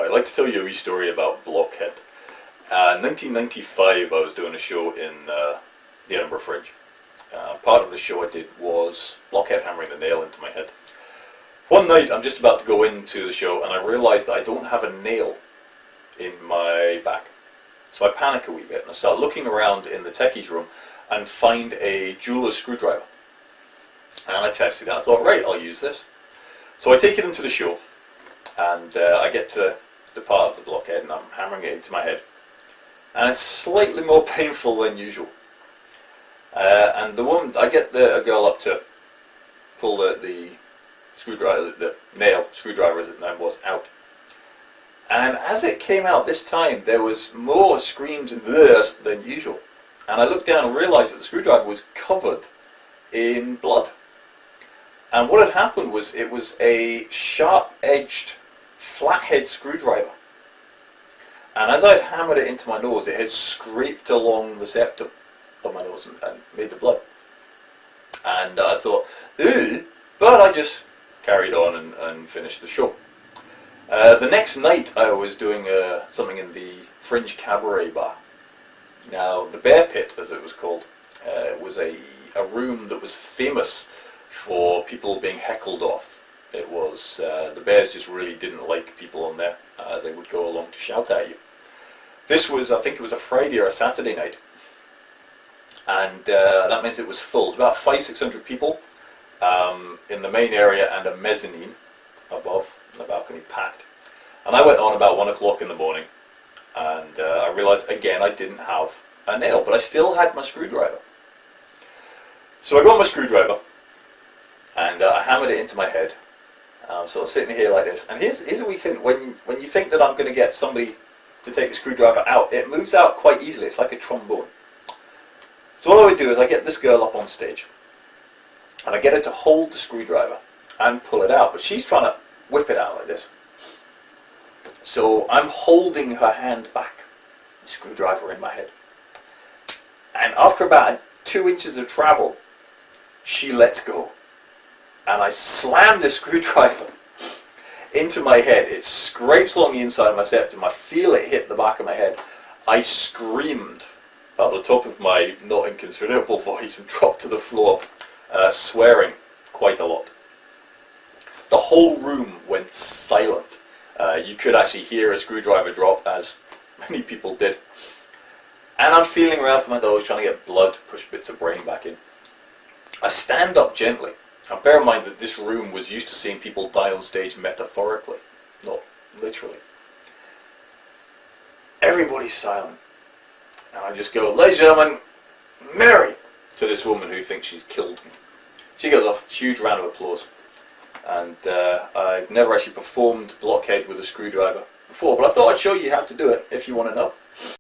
I'd like to tell you a wee story about Blockhead. In 1995 I was doing a show in the Edinburgh Fringe. Part of the show I did was Blockhead hammering a nail into my head. One night I'm just about to go into the show and I realise that I don't have a nail in my back. So I panic a wee bit and I start looking around in the techies room and find a jeweler's screwdriver. And I tested it. I thought, right, I'll use this. So I take it into the show and I get to the part of the blockhead and I'm hammering it into my head. And it's slightly more painful than usual. And the woman, I get a girl up to pull the screwdriver, the nail screwdriver as it now was, out. And as it came out this time, there was more screams and blurs than usual. And I looked down and realised that the screwdriver was covered in blood. And what had happened was it was a sharp-edged flathead screwdriver. And as I'd hammered it into my nose, it had scraped along the septum of my nose and made the blood. And I thought, ooh, but I just carried on and finished the show. The next night I was doing something in the Fringe Cabaret Bar. Now, the Bear Pit, as it was called, was a room that was famous for people being heckled off. It was, the bears just really didn't like people on there. They would go along to shout at you. This was, I think it was a Friday or a Saturday night. And that meant it was full. It was about 500-600 people in the main area and a mezzanine above, the balcony packed. And I went on about 1 o'clock in the morning and I realised again I didn't have a nail, but I still had my screwdriver. So I got my screwdriver and I hammered it into my head. So I was sitting here like this, and here's a weekend when you think that I'm going to get somebody to take the screwdriver out, it moves out quite easily. It's like a trombone. So what I would do is I get this girl up on stage and I get her to hold the screwdriver and pull it out, but she's trying to whip it out like this. So I'm holding her hand back, the screwdriver in my head. And after about 2 inches of travel, she lets go. And I slam the screwdriver into my head. It scrapes along the inside of my septum. I feel it hit the back of my head. I screamed at the top of my not inconsiderable voice and dropped to the floor, swearing quite a lot. The whole room went silent. You could actually hear a screwdriver drop, as many people did. And I'm feeling around for my nose, trying to get blood, push bits of brain back in. I stand up gently. And bear in mind that this room was used to seeing people die on stage metaphorically, not literally. Everybody's silent. And I just go, ladies and gentlemen, Mary, to this woman who thinks she's killed me. She gets a huge round of applause. And I've never actually performed Blockhead with a screwdriver before, but I thought I'd show you how to do it if you want to know.